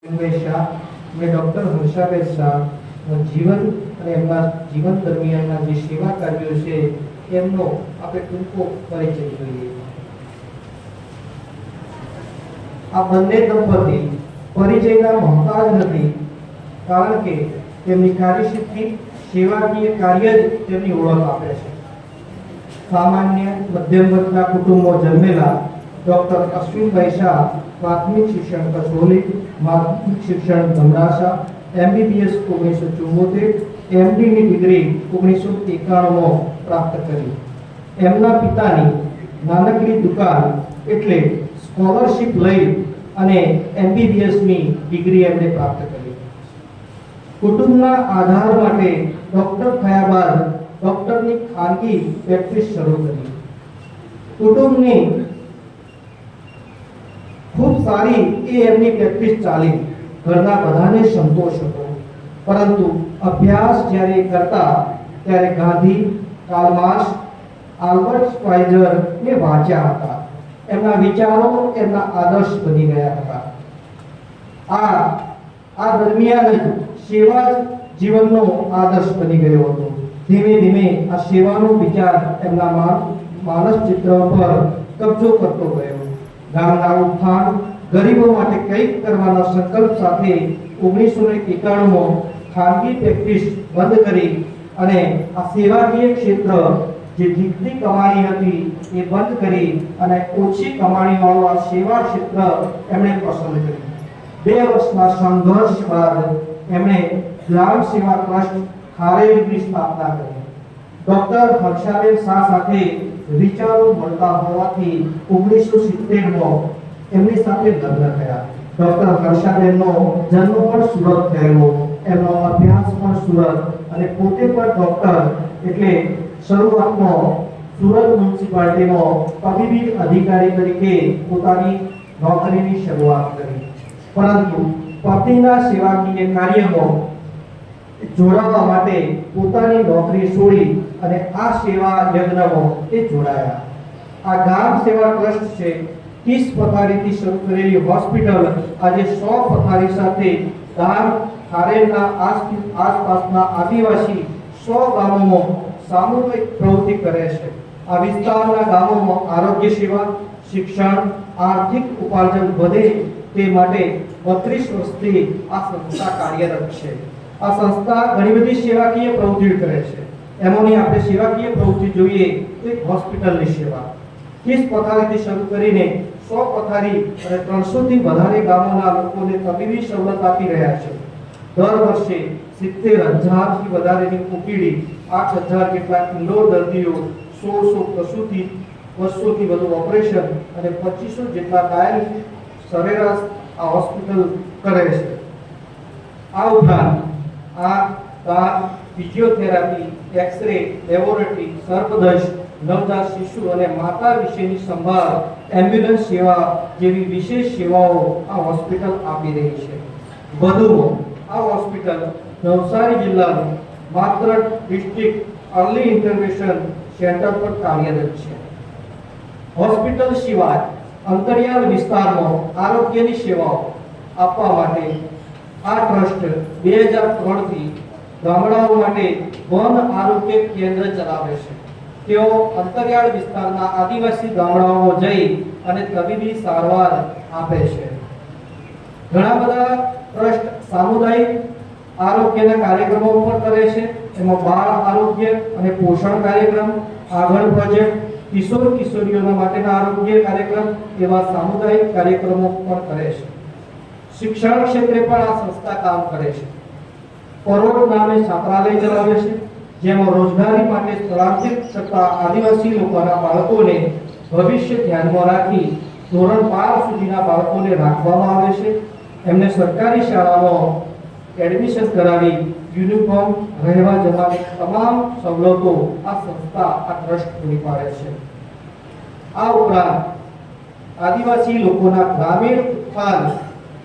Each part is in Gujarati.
શાહ મેં ડોક્ટર હર્ષાબેન શાહ જીવન અને એમના જીવન દરમિયાનના જે સેવા કાર્યો છે એમનો આપણે ટૂંકો પરિચય જોઈએ. આ બંને દંપતી પરિચયના મોહતાજ નથી, કારણ કે તેમની કાર્યસિદ્ધિ સેવાકીય કાર્ય જ તેમની ઓળખ આપે છે. સામાન્ય મધ્યમ વર્ગના કુટુંબો જન્મેલા ડોક્ટર અશ્વિનભાઈ શાહ પ્રાથમિક શિક્ષણ કસોલી, માધ્યમિક શિક્ષણ ધમરાસા, MBBS 1974, MD ની ડિગ્રી 1991 પ્રાપ્ત કરી. એમના પિતાની નાનકડી દુકાન એટલે સ્કોલરશિપ લઈ અને MBBS ની ડિગ્રી એમણે પ્રાપ્ત કરી. કુટુંબના આધાર માટે ડોક્ટર થયા બાદ ડોક્ટરની ખાનગી પ્રેક્ટિસ શરૂ કરી. કુટુંબની ખૂબ સારી એમની પ્રેક્ટિસ ચાલી, ઘરના બધાને સંતોષ હતો. પરંતુ અભ્યાસ જ્યારે કરતા ત્યારે ગાંધી, કાર્લ માર્ક્સ, આલ્બર્ટ સ્પાઇઝર ને વાંચ્યા હતા. એમના વિચારો એમના આદર્શ બની ગયા હતા. આ દરમિયાન જ સેવા જીવનનો આદર્શ બની ગયો હતો. ધીમે ધીમે આ સેવાનો વિચાર એમના માનસ ચિત્ર પર કબજો કરતો ગયો. ગામના ઉત્થાન, ગરીબો માટે કંઈક કરવાના સંકલ્પ સાથે 1991માં ખાનગી પ્રેક્ટિસ બંધ કરી અને આ સેવાકીય ક્ષેત્ર જે દીકરી કમાણી હતી એ બંધ કરી અને ઓછી કમાણીવાળું આ સેવા ક્ષેત્ર એમણે પસંદ કર્યું. 2 વર્ષના સંઘર્ષ બાદ એમણે ગ્રામ સેવા ટ્રસ્ટ ખારેડની સ્થાપના કરી. ડોક્ટર હર્ષાબેન શાહ સાથે વિચારો મળતા હોવાથી 1970માં એમની સાથે લગ્ન થયા. ડોક્ટર હર્ષાબેનનો જન્મ પણ સુરત થયેલો, એમનો અભ્યાસ પણ સુરત, અને પોતે પણ ડોક્ટર એટલે શરૂઆતમાં સુરત મ્યુનિસિપાલિટીમાં તબીબી અધિકારી તરીકે પોતાની નોકરીની શરૂઆત કરી. પરંતુ પતિના સેવાકીય કાર્યમાં જોડાવા માટે પોતાની નોકરી છોડી અને આ સેવા યજ્ઞમાં તે જોડાયા. આ ગામ સેવા ટ્રસ્ટ છે 30 પથારીથી શરૂ કરેલી હોસ્પિટલ આજે 100 પથારી સાથે ગામ ખારેડના આસપાસના આદિવાસી 100 ગામોમાં સામૂહિક પ્રવૃત્તિ કરે છે. આ વિસ્તારના ગામોમાં આરોગ્ય સેવા, શિક્ષણ, આર્થિક ઉપાર્જન વધે તે માટે 32 વર્ષથી આ સંસ્થા કાર્યરત છે. આ સંસ્થા ઘણી બધી સેવાકીય પ્રવૃત્તિઓ કરે છે. એમાંની આપણે સેવાકીય પ્રવૃત્તિ જોઈએ તો એક હોસ્પિટલની સેવા 30 પથારીથી શરૂ કરીને 100 પથારી અને 300 થી વધારે ગામોના લોકોને તબીબી સવલત આપી રહ્યા છે. દર વર્ષે 70,000 થી વધારેની ઓપીડી, 8,000 જેટલા ઇન્ડોર દર્દીઓ, 100 પ્રસૂતિ, 200 થી વધુ ઓપરેશન અને 2500 જેટલા ડાયાલિસિસ સરેરાશ આ હોસ્પિટલ કરે છે. આ ઉપરાંત ફિઝિયોથેરાપી, એક્સરે, લેબોરેટરી, સર્પદંશ, નવજાત શિશુ અને માતા વિશેની સંભાળ, એમ્બ્યુલન્સ સેવા જેવી વિશેષ સેવાઓ આ હોસ્પિટલ આપી રહી છે. વધુમાં આ હોસ્પિટલ નવસારી જિલ્લાનું માત્ર ડિસ્ટ્રિક્ટ અર્લી ઇન્ટરવેન્શન સેન્ટર પર કાર્યરત છે. હોસ્પિટલ સિવાય અંતરિયાળ વિસ્તારમાં આરોગ્યની સેવાઓ આપવા માટે આ ટ્રસ્ટ 2003 થી ગામડાઓ માટે વન આરોગ્ય કેન્દ્ર ચલાવે છે. તેઓ અંતરિયાળ વિસ્તારના આદિવાસી ગામડાઓમાં જઈ અને તબીબી સારવાર આપે છે. ઘણા બધા ટ્રસ્ટ સામુદાયિક આરોગ્યના કાર્યક્રમો પણ કરે છે. એમાં બાળ આરોગ્ય અને પોષણ કાર્યક્રમ, આગળ પ્રોજેક્ટ, કિશોર કિશોરીઓના માટેના આરોગ્ય કાર્યક્રમ એવા સામુદાયિક કાર્યક્રમો પણ કરે છે. શિક્ષણ ક્ષેત્રે પણ આ સંસ્થા કામ કરે છે. પરોઢ નામે છાત્રાલય ચલાવે છે, જેમાં રોજગારી માટે સ્થળાંતરિત થતા આદિવાસી લોકોના બાળકોને ભવિષ્ય ધ્યાનમાં રાખી ધોરણ 12 સુધીના બાળકોને રાખવામાં આવે છે. એમને સરકારી શાળામાં એડમિશન કરાવી યુનિફોર્મ, રહેવા જવાની તમામ સવલતો આ સંસ્થા, આ ટ્રસ્ટ પૂરી પાડે છે. આ ઉપરાંત આદિવાસી લોકોના ગ્રામીણ ઉત્થાન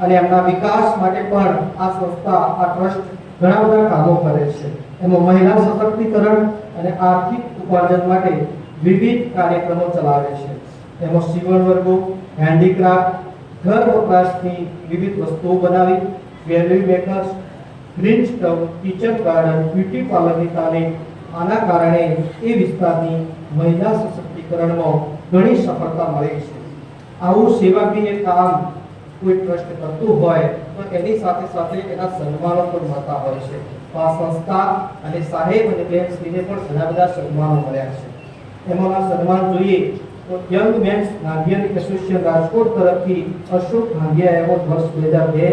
અને એમના વિકાસ માટે પણ આ સંસ્થા, આ ટ્રસ્ટ ઘણા બધા કામો કરે છે. એમાં મહિલા સશક્તિકરણ અને આર્થિક ઉપાર્જન માટે વિવિધ કાર્યક્રમો ચલાવે છે. એમાં સીવણ વર્ગો, હેન્ડીક્રાફ્ટ, ઘર વપરાશની વિવિધ વસ્તુઓ બનાવી, jewellery makers, green stove, kitchen garden, beauty પાર્લરની તાલીમ. આના કારણે એ વિસ્તારની મહિલા સશક્તિકરણમાં ઘણી સફળતા મળી છે. આવું સેવાકીય કામ કોઈ ટ્રસ્ટ કરતું હોય તો એની સાથે સાથે એના સન્માનો પણ મળતા હોય છે. આ સંસ્થા અને સાહેબ અને બેનશ્રીને પણ ઘણા બધા સન્માનો મળ્યા છે. એમાંના સન્માન જોઈએ તો young men's Gandhian association Rajkot તરફથી અશોક ગાંધીયા એવોર્ડ વર્ષ 2002,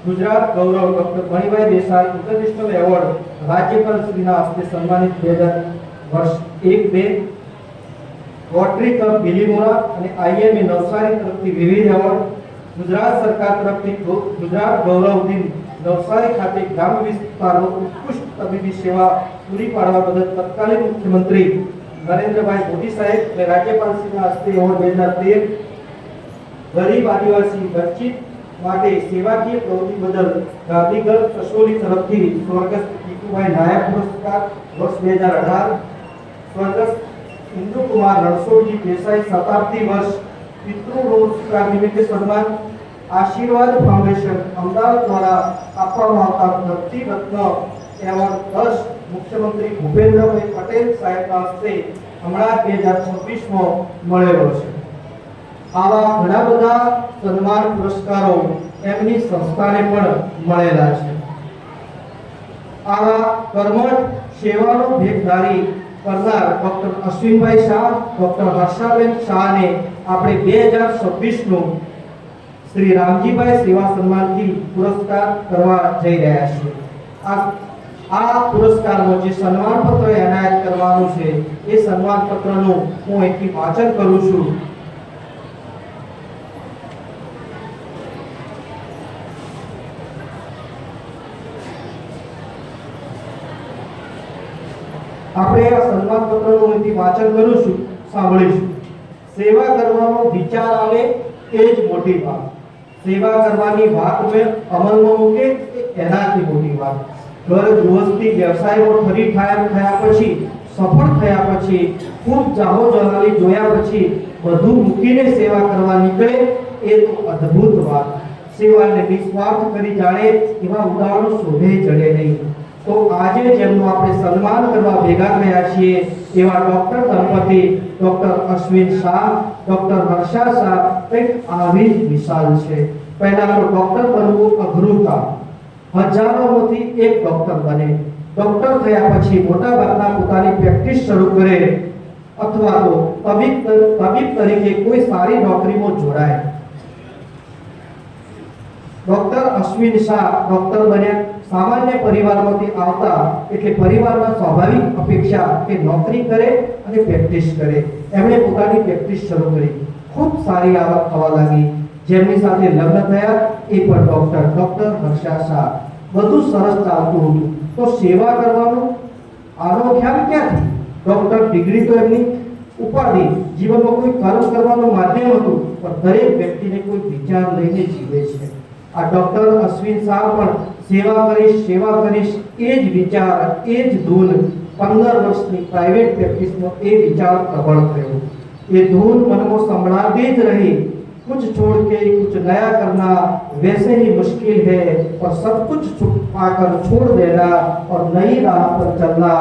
Gujarat Gaurav doctor Manibhai Desai international award રાજ્યપાલ શ્રીના હસ્તે સન્માનિત 2000 વર્ષ 1-2, રોટરી ક્લબ બિલીમોરા અને આઈએમએ નવસારી તરફથી વિવિધ એવોર્ડ, ગુજરાત સરકાર તરફથી ગુજરાત ગૌરવ દિન નવસારી ખાતે ગ્રામ્ય વિસ્તારમાં ઉત્કૃષ્ટ તબીબી સેવા પૂરી પાડવા બદલ તત્કાલીન મુખ્યમંત્રી નરેન્દ્રભાઈ મોદી સાહેબ અને રાજ્યપાલશ્રીના હસ્તે એવોર્ડ 2013, ગરીબ આદિવાસી વંચિત માટે સેવાકીય પ્રવૃત્તિ બદલ ગાંધીગર કસોલી તરફથી સ્વર્ગસ્થ ટીકુભાઈ નાયક પુરસ્કાર વર્ષ 2018, સ્વર્ગસ્થ ઇન્દુકુમાર રણછોડજી દેસાઈ શતાબ્દી વર્ષ પિતૃ પુરસ્કાર નિમિત્તે સન્માન, આશીર્વાદ ફાઉન્ડેશન અમદાવાદ દ્વારા આપવામાં આવતા ધરતી રત્ન એવોર્ડ 10 મુખ્યમંત્રી ભૂપેન્દ્રભાઈ પટેલ સાહેબના હસ્તે હમણાં 2026માં મળેલો છે. આવા ઘણા બધા સન્માન પુરસ્કારો એમની સંસ્થાને પણ મળેલા છે. આવા કર્મઠ સેવાનો ભેખધારી કરનાર ડોક્ટર અશ્વિનભાઈ શાહ, ડોક્ટર હર્ષાબેન શાહને આપણે 2026 નું શ્રી રામજીભાઈ સેવા સન્માનથી પુરસ્કાર કરવા જઈ રહ્યા છીએ. આ પુરસ્કારનો જે સન્માન પત્ર એનાયત કરવાનું છે એ સન્માન પત્રનું હું અહીંથી વાંચન કરું છું. આપણે આ સન્માન પત્રનું અહીંથી વાંચન કરું છું, સાંભળીશું. સેવા કરવાનો વિચાર આવે એ જ મોટી વાત. સેવા કરવાની વાત મેં અમલમાં મૂકે એનાથી મોટી વાત. ઘર ગૃહસ્થી વ્યવસાયમાં ફરી થયા પછી, સફળ થયા પછી, ખૂબ જાહો જલાલી જોયા પછી બધું મૂકીને સેવા કરવા નીકળે એ તો અદ્ભુત વાત. સેવાને નિસ્વાર્થ કરી જાણે એવા ઉદાહરણો શોધે જડે નહીં. તો આજે જેમનું આપણે સન્માન કરવા ભેગા થયા છીએ એવા ડોક્ટર દંપતી ડોક્ટર અશ્વિન શાહ, ડોક્ટર હર્ષા શાહ કંઈક આવી જ મિસાલ છે. પહેલા તો ડોક્ટર બનવું અઘરું કામ. હજારોમાંથી એક ડોક્ટર બને. ડોક્ટર થયા પછી મોટા ભાગના પોતાની પ્રેક્ટિસ શરૂ કરે અથવા તો તબીબ તરીકે કોઈ સારી નોકરીમાં જોડાય. ડોક્ટર અશ્વિન શાહ ડોક્ટર બન્યા. સામાન્ય પરિવારમાંથી આવતા એટલે પરિવારના સ્વાભાવિક અપેક્ષા કે નોકરી કરે અને પ્રેક્ટિસ કરે. એમણે પોતાની પ્રેક્ટિસ શરૂ કરી. ખૂબ સારી આવક થવા લાગી. જેમની સાથે લગ્ન થયા એ પણ ડોક્ટર હર્ષા શાહ. બધું સરસ ચાલતું હતું. તો સેવા કરવાનું આનો ખ્યાલ ક્યાંથી? ડોક્ટર ડિગ્રી તો એમની ઉપાધિ, જીવનમાં કોઈ કર્મ કરવાનું માધ્યમ હતું, પણ દરેક વ્યક્તિને કોઈ વિચાર લઈને જીવે છે. આ ડોક્ટર અશ્વિન શાહ પણ સેવા કરીશ એ જ વિચાર, એ જ ધૂન 15 વર્ષની પ્રાઇવેટ પ્રેક્ટિસમાં એ વિચાર પ્રબળ થયો. ये धून मन को संभलाते ज रही, कुछ छोड़ के कुछ नया करना वैसे ही मुश्किल है, और सब कुछ पाकर छोड़ देना और नई राह पर चलना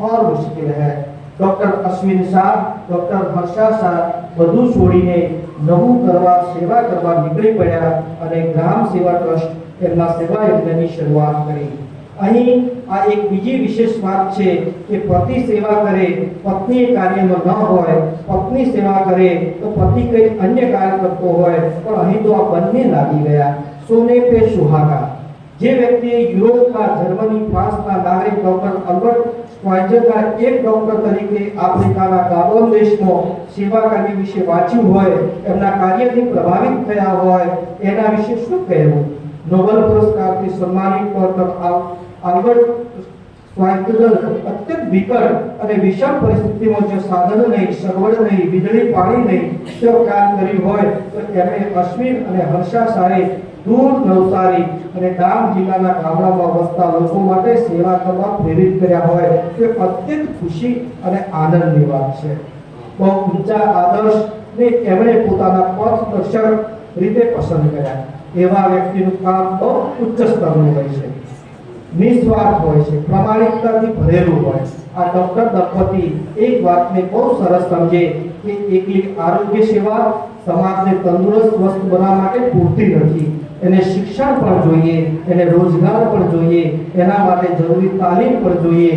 और मुश्किल है. डॉक्टर अश्विन शाह, डॉक्टर हर्षा शाह બધું છોડીને નવું કરવા, સેવા કરવા નીકળી પડ્યા અને ગ્રામ સેવા ટ્રસ્ટ એમના સેવા યજ્ઞની શરૂઆત કરી. અહીં આ એક બીજી વિશેષ વાત છે કે પતિ સેવા કરે, પત્ની કાર્યમાં ન હોય, પત્ની સેવા કરે તો પતિ કંઈ અન્ય કાર્ય કરતો હોય, પણ અહીં તો આ બંને લાગી ગયા. સોને પે સુહાગા. જે વ્યક્તિએ યુરોપના, જર્મની, ફ્રાન્સના નાગરિક ડોક્ટર અલ્બર્ટ સ્વાઇઝરના એક ડોક્ટર તરીકે આફ્રિકાના ગાબોન દેશમાં સેવા કાર્ય વિશે વાંચ્યું હોય, એમના કાર્યથી પ્રભાવિત થયા હોય, એના વિશે શું કહેવું? નોબેલ પુરસ્કારથી સન્માનિત ડોક્ટર આલ્બર્ટ સ્વાઇઝર અત્યંત વિકટ અને વિષમ પરિસ્થિતિમાં જે સાધનો નહીં, સગવડ નહીં, વીજળી, પાણી નહીં, તે કામ કર્યું હોય તો એમણે અશ્વિન અને હર્ષા શાહે દૂર નવસારી અને ડાંગ જિલ્લાના ગામડામાં વસતા લોકો માટે સેવા કરવા પ્રેરિત કર્યા હોય તે અત્યંત ખુશી અને આનંદની વાત છે. બહુ ઊંચા આદર્શ ને એમણે પોતાના પથ દર્શક રીતે પસંદ કર્યા. એવા વ્યક્તિનું કામ બહુ ઉચ્ચ સ્તરનું હોય છે, નિસ્વાર્થ હોય છે, પ્રામાણિકતાથી ભરેલું હોય. આ ડોક્ટર દંપતી એક વાતને બહુ સરસ સમજે કે એકલી આરોગ્ય સેવા સમાજને તંદુરસ્ત સ્વસ્થ બનાવવા માટે પૂરતી નથી. એને શિક્ષણ પણ જોઈએ, એને રોજગાર પણ જોઈએ, એના માટે જરૂરી તાલીમ પણ જોઈએ.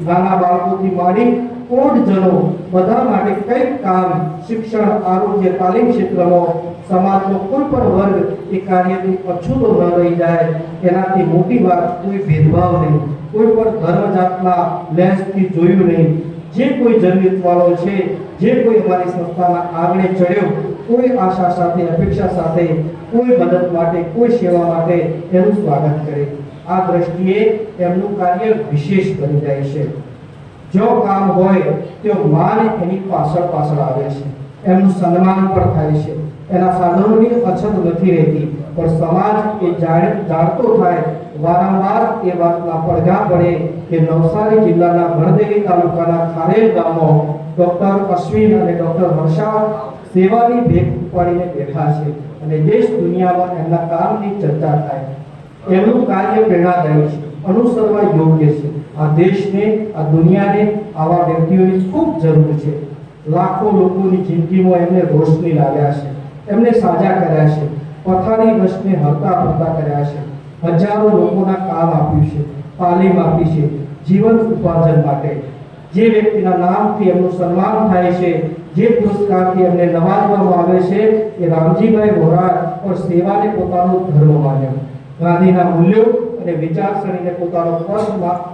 નાના બાળકોથી માંડી કોટજનો બધા માટે કંઈક કામ શિક્ષણ, આરોગ્ય, તાલીમ ક્ષેત્રમાં સમાજનો કોઈ પણ વર્ગ એ કાર્યથી અછૂતો ન રહી જાય, એનાથી મોટી વાત કોઈ ભેદભાવ નહીં, કોઈ પણ ધર્મ જાતના લેન્સથી જોયું નહીં. જે કોઈ જરૂરિયાતવાળો છે, જે કોઈ અમારી સંસ્થાના આંગણે ચડ્યો, કોઈ આશા સાથે, અપેક્ષા સાથે, કોઈ મદદ માટે, કોઈ સેવા માટે એનું સ્વાગત કરે. આ દ્રષ્ટિએ એમનું કાર્ય વિશેષ બની જાય છે. જો કામ હોય તો માન એની પાછળ પાછળ આવે છે, એમનું સન્માન પણ થાય છે. એના સાધનોની અછત નથી રહેતી, પણ સમાજ એ જાણતો થાય. વારંવાર એ વાતના પડઘા પડે કે નવસારી જિલ્લાના ગણદેવી તાલુકાના ખારેલ ગામમાં ડોક્ટર અશ્વિન અને ડોક્ટર હર્ષા સેવાની ભેટ ઉપાડીને બેઠા છે અને દેશ દુનિયામાં એમના કામની ચર્ચા થાય. એમનું કાર્ય પ્રેરણાદાયી છે, અનુસરવા યોગ્ય છે. આ દેશને, આ દુનિયાને આવા વ્યક્તિઓની ખૂબ જરૂર છે. લાખો લોકોની જિંદગીમાં એમને રોશની લાવ્યા છે, એમને સાજા કર્યા છે, પથારી વશને હરતા ફરતા કર્યા છે, હજારો લોકોના કામ આપ્યું છે, તાલીમ આપી છે જીવન ઉપાર્જન માટે. જે વ્યક્તિના નામથી એમનું સન્માન થાય છે, જે પુરસ્કારથી એમને નવાજવામાં આવે છે, એ રામજીભાઈ વોરા પર સેવાને પોતાનો ધર્મ માન્યો. ગાંધીના મૂલ્યો અને વિચારસરણીને પોતાનો પર્સ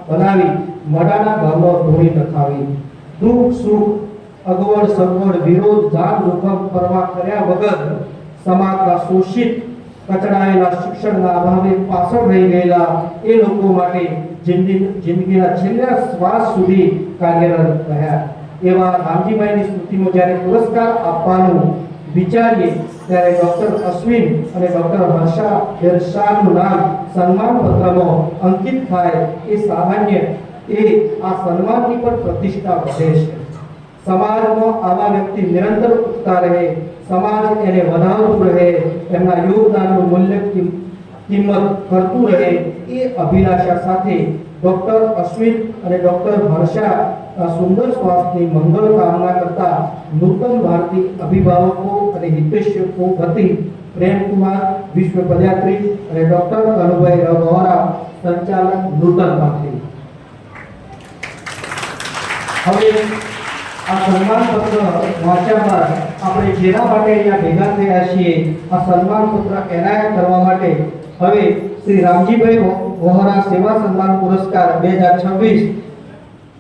બનાવી મડાના ગામમાં ધોળી નખાવી. દુઃખ સુખ, અગવડ સગવડ, વિરોધ, જાન જોખમ પરવા કર્યા વગર સમાજના શોષિત, કચડાયેલા, શિક્ષણના અભાવે પાછળ રહી ગયેલા એ લોકો માટે જિંદગીના છેલ્લા શ્વાસ સુધી કાર્યરત રહ્યા. એવા રામજીભાઈની સ્મૃતિમાં જ્યારે પુરસ્કાર આપવાનું વિચારીએ ત્યારે ડોક્ટર અશ્વિન અને ડોક્ટર હર્ષા શાહનું નામ સન્માન પત્રમાં અંકિત થાય એ સામાન્ય આ સન્માનની પણ પ્રતિષ્ઠા વધે છે. સમાજમાં આવા વ્યક્તિ નિરંતર ઉઠતા રહે, સમાજ એને વધારતું રહે, એમના યોગદાનનું મૂલ્ય કિંમત કરતું રહે, એ અભિલાષા સાથે ડોક્ટર અશ્વિન અને ડોક્ટર હર્ષા સુંદર સ્વાસ્થ્યની મંગળ કામના કરતા નૂતન ભારતી અભિભાવકો અને હિતૈષીઓ વતી પ્રેમકુમાર વિશ્વ પદયાત્રી અને ડોક્ટર કનુભાઈ વોરા સંચાલક નૂતન ભારતી. હવે આ સન્માન પત્ર વાંચ્યા બાદ આપણે જેના માટે અહીંયા ભેગા થયા છીએ, આ સન્માન પત્ર એનાયત કરવા માટે હવે શ્રી રામજીભાઈ વોહરા સેવા સન્માન પુરસ્કાર 2026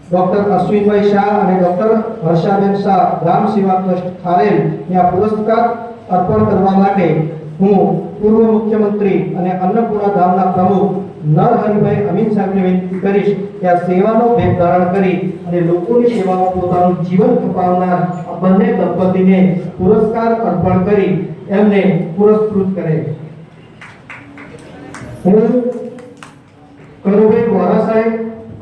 ડોક્ટર અશ્વિનભાઈ શાહ અને ડોક્ટર હર્ષાબેન શાહ ગ્રામ સેવા ટ્રસ્ટ ખારેલ આ પુરસ્કાર અર્પણ કરવા માટે હું પૂર્વ મુખ્યમંત્રી અને અન્નપૂર્ણા ધામના પ્રમુખ નરહરિભાઈ અમીન સાહેબને વિનંતી કરીશ કે આ સેવાનો ભેદ ધારણ કરી અને લોકોની સેવામાં પોતાનું જીવન ખપાવનાર આ બંને દંપતીને પુરસ્કાર અર્પણ કરી એમને પુરસ્કૃત કરે. હું કનુભાઈ વોરા સાહેબ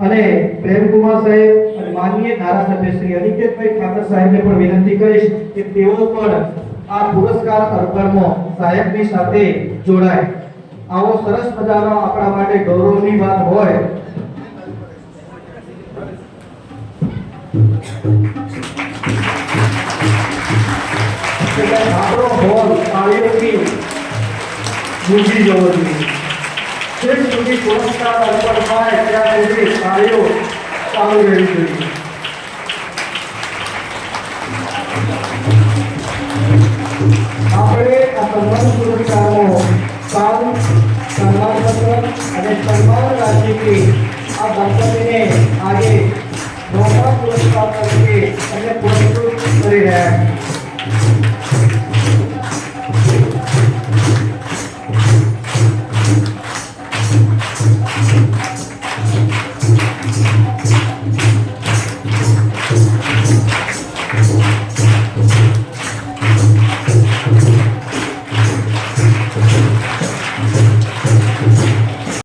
અને પ્રેમકુમાર સાહેબ અને માનનીય ધારાસભ્ય શ્રી અનિકેતભાઈ ઠાકર સાહેબને પણ વિનંતી કરીશ કે તેઓ પણ આ પુરસ્કાર અર્પણમાં સાહેબની સાથે જોડાય. આવો સરસ મજાનો આપણા માટે ગૌરવની વાત હોય આપણો હોલ તાળીઓથી ગુંજી જવો જોઈએ. જ્યાં સુધી પુરસ્કાર અર્પણ થાય ત્યાં સુધી તાળીઓ ચાલુ રહેવી જોઈએ. આપણે આ સન્માન પુરસ્કારનો સન્માનપત્ર અને સન્માન રાશિથી આ દંપતીને આજે મોટા પુરસ્કાર તરીકે